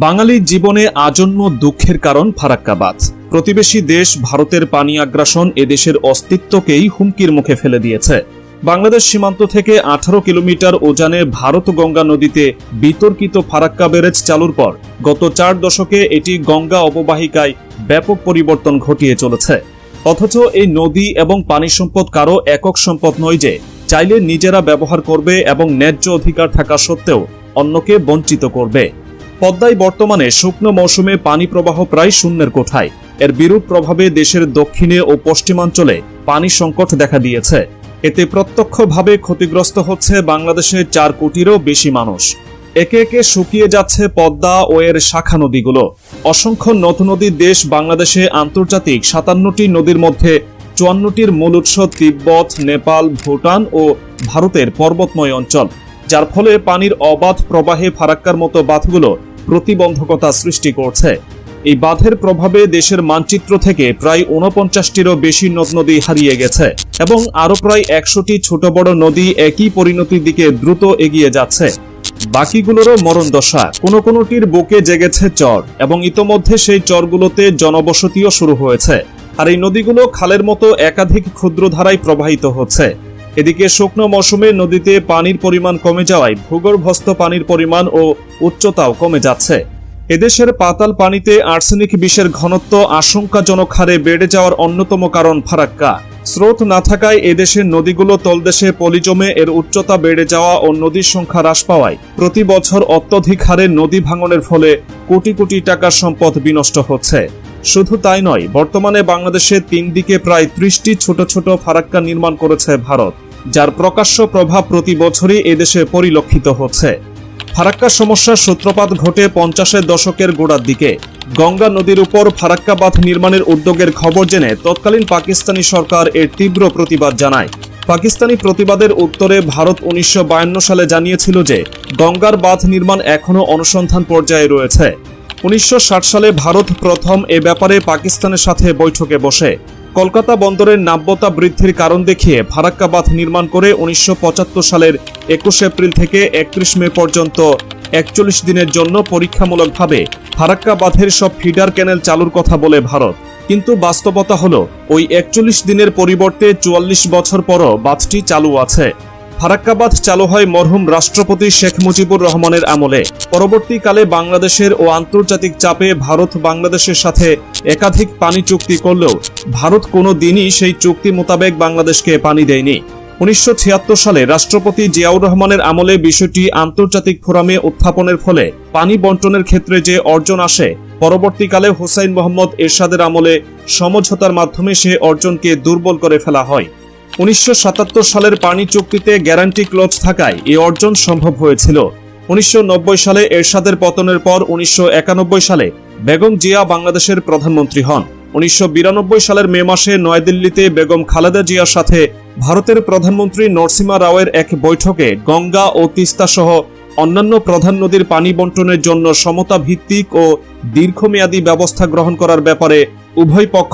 বাঙালির জীবনে আজন্ম দুঃখের কারণ ফারাক্কা বাঁধ। প্রতিবেশী দেশ ভারতের পানি আগ্রাসন এদেশের অস্তিত্বকেই হুমকির মুখে ফেলে দিয়েছে। বাংলাদেশ সীমান্ত থেকে 18 কিলোমিটার উজানে ভারত গঙ্গা নদীতে বিতর্কিত ফারাক্কা ব্যারেজ চালুর পর গত 4 দশকে এটি গঙ্গা অববাহিকায় ব্যাপক পরিবর্তন ঘটিয়ে চলেছে। অথচ এই নদী এবং পানি সম্পদ কারো একক সম্পদ নয় যে চাইলে নিজেরা ব্যবহার করবে এবং ন্যায্য অধিকার থাকা সত্ত্বেও অন্যকে বঞ্চিত করবে। পদ্মায় বর্তমানে শুকনো মৌসুমে পানি প্রবাহ প্রায় শূন্যের কোঠায়। এর বিরূপ প্রভাবে দেশের দক্ষিণে ও পশ্চিমাঞ্চলে পানি সংকট দেখা দিয়েছে। এতে প্রত্যক্ষভাবে ক্ষতিগ্রস্ত হচ্ছে বাংলাদেশের 4 কোটিরও বেশি মানুষ। একে একে শুকিয়ে যাচ্ছে পদ্মা ও এর শাখা নদীগুলো। অসংখ্য নদ নদী দেশ বাংলাদেশে আন্তর্জাতিক 57টি নদীর মধ্যে 54টির মূল উৎস তিব্বত, নেপাল, ভুটান ও ভারতের পর্বতময় অঞ্চল, যার ফলে পানির অবাধ প্রবাহে ফারাক্কার মতো বাঁধগুলো প্রতিবন্ধকতা সৃষ্টি করছে। এই বাঁধের প্রভাবে দেশের মানচিত্র থেকে প্রায় 49টিরও বেশি নদ নদী হারিয়ে গেছে এবং আরো প্রায় 100টি ছোট বড় নদী একই পরিণতির দিকে দ্রুত এগিয়ে যাচ্ছে। বাকিগুলোরও মরণ দশা। কোনোটির বুকে জেগেছে চর এবং ইতোমধ্যে সেই চরগুলোতে জনবসতিও শুরু হয়েছে। আর এই নদীগুলো খালের মতো একাধিক ক্ষুদ্র ধারায় প্রবাহিত হচ্ছে। এদিকে শুকনো মৌসুমে নদীতে পানির পরিমাণ কমে যাওয়ায় ভূগর্ভস্থ পানির পরিমাণ ও উচ্চতাও কমে যাচ্ছে। এদেশের পাতাল পানিতে আর্সেনিক বিষের ঘনত্ব আশঙ্কাজনক হারে বেড়ে যাওয়ার অন্যতম কারণ ফারাক্কা। স্রোত না থাকায় এদেশের নদীগুলো তলদেশে পলি জমে এর উচ্চতা বেড়ে যাওয়া ও নদীর সংখ্যা হ্রাস পাওয়ায় প্রতি বছর অত্যধিক হারে নদী ভাঙনের ফলে কোটি কোটি টাকার সম্পদ বিনষ্ট হচ্ছে। শুধু তাই নয়, বর্তমানে বাংলাদেশে 3 দিকে প্রায় 30টি ছোট ছোট ফারাক্কা নির্মাণ করেছে ভারত, যার প্রকাশ্য প্রভাব প্রতি বছরই এদেশে পরিলক্ষিত হচ্ছে। ফারাক্কা সমস্যার সূত্রপাত ঘটে 50-এর দশকের গোড়ার দিকে। গঙ্গা নদীর উপর ফারাক্কা বাঁধ নির্মাণের উদ্যোগের খবর জেনে তৎকালীন পাকিস্তানি সরকার এর তীব্র প্রতিবাদ জানায়। পাকিস্তানি প্রতিবাদের উত্তরে ভারত 1952 সালে জানিয়েছিল যে গঙ্গার বাঁধ নির্মাণ এখনও অনুসন্ধান পর্যায়ে রয়েছে। 1960 সালে ভারত প্রথম এ ব্যাপারে পাকিস্তানের সাথে বৈঠকে বসে কলকাতা বন্দরের নাব্যতা বৃদ্ধির কারণ দেখিয়ে ফারাক্কা বাঁধ নির্মাণ করে 1975 সালের 21 এপ্রিল থেকে 31 মে পর্যন্ত 41 দিনের জন্য পরীক্ষামূলকভাবে ফারাক্কা বাঁধের সব ফিডার ক্যানেল চালুর কথা বলে ভারত। কিন্তু বাস্তবতা হলো ওই 41 দিনের পরিবর্তে 44 বছর পরও বাঁধটি চালু আছে। ফারাক্কা বাঁধ চালু হয় মরহুম রাষ্ট্রপতি শেখ মুজিবুর রহমানের আমলে। পরবর্তীকালে বাংলাদেশের ও আন্তর্জাতিক চাপে ভারত বাংলাদেশের সাথে একাধিক পানি চুক্তি করলেও ভারত কোনো দিনই সেই চুক্তি মোতাবেক বাংলাদেশকে পানি দেয়নি। 1976 সালে রাষ্ট্রপতি জিয়াউর রহমানের আমলে বিষয়টি আন্তর্জাতিক ফোরামে উত্থাপনের ফলে পানি বন্টনের ক্ষেত্রে যে অর্জন আসে, পরবর্তীকালে হুসাইন মোহাম্মদ এরশাদের আমলে সমঝোতার মাধ্যমে সে অর্জনকে দুর্বল করে ফেলা হয়। 1977 সালের পানি চুক্তিতে গ্যারান্টি ক্লজ থাকায় এই অর্জন সম্ভব হয়েছিল। 1990 সালে এরশাদের পতনের পর 1991 সালে বেগম জিয়া বাংলাদেশের প্রধানমন্ত্রী হন। 1992 সালের মে মাসে নয়াদিল্লিতে বেগম খালেদা জিয়ার সাথে ভারতের প্রধানমন্ত্রী নরসিমহা রাওয়ের এক বৈঠকে গঙ্গা ও তিস্তা সহ অন্যান্য প্রধান নদীর পানি বন্টনের জন্য সমতা ভিত্তিক ও দীর্ঘমেয়াদী ব্যবস্থা গ্রহণ করার ব্যাপারে উভয় পক্ষ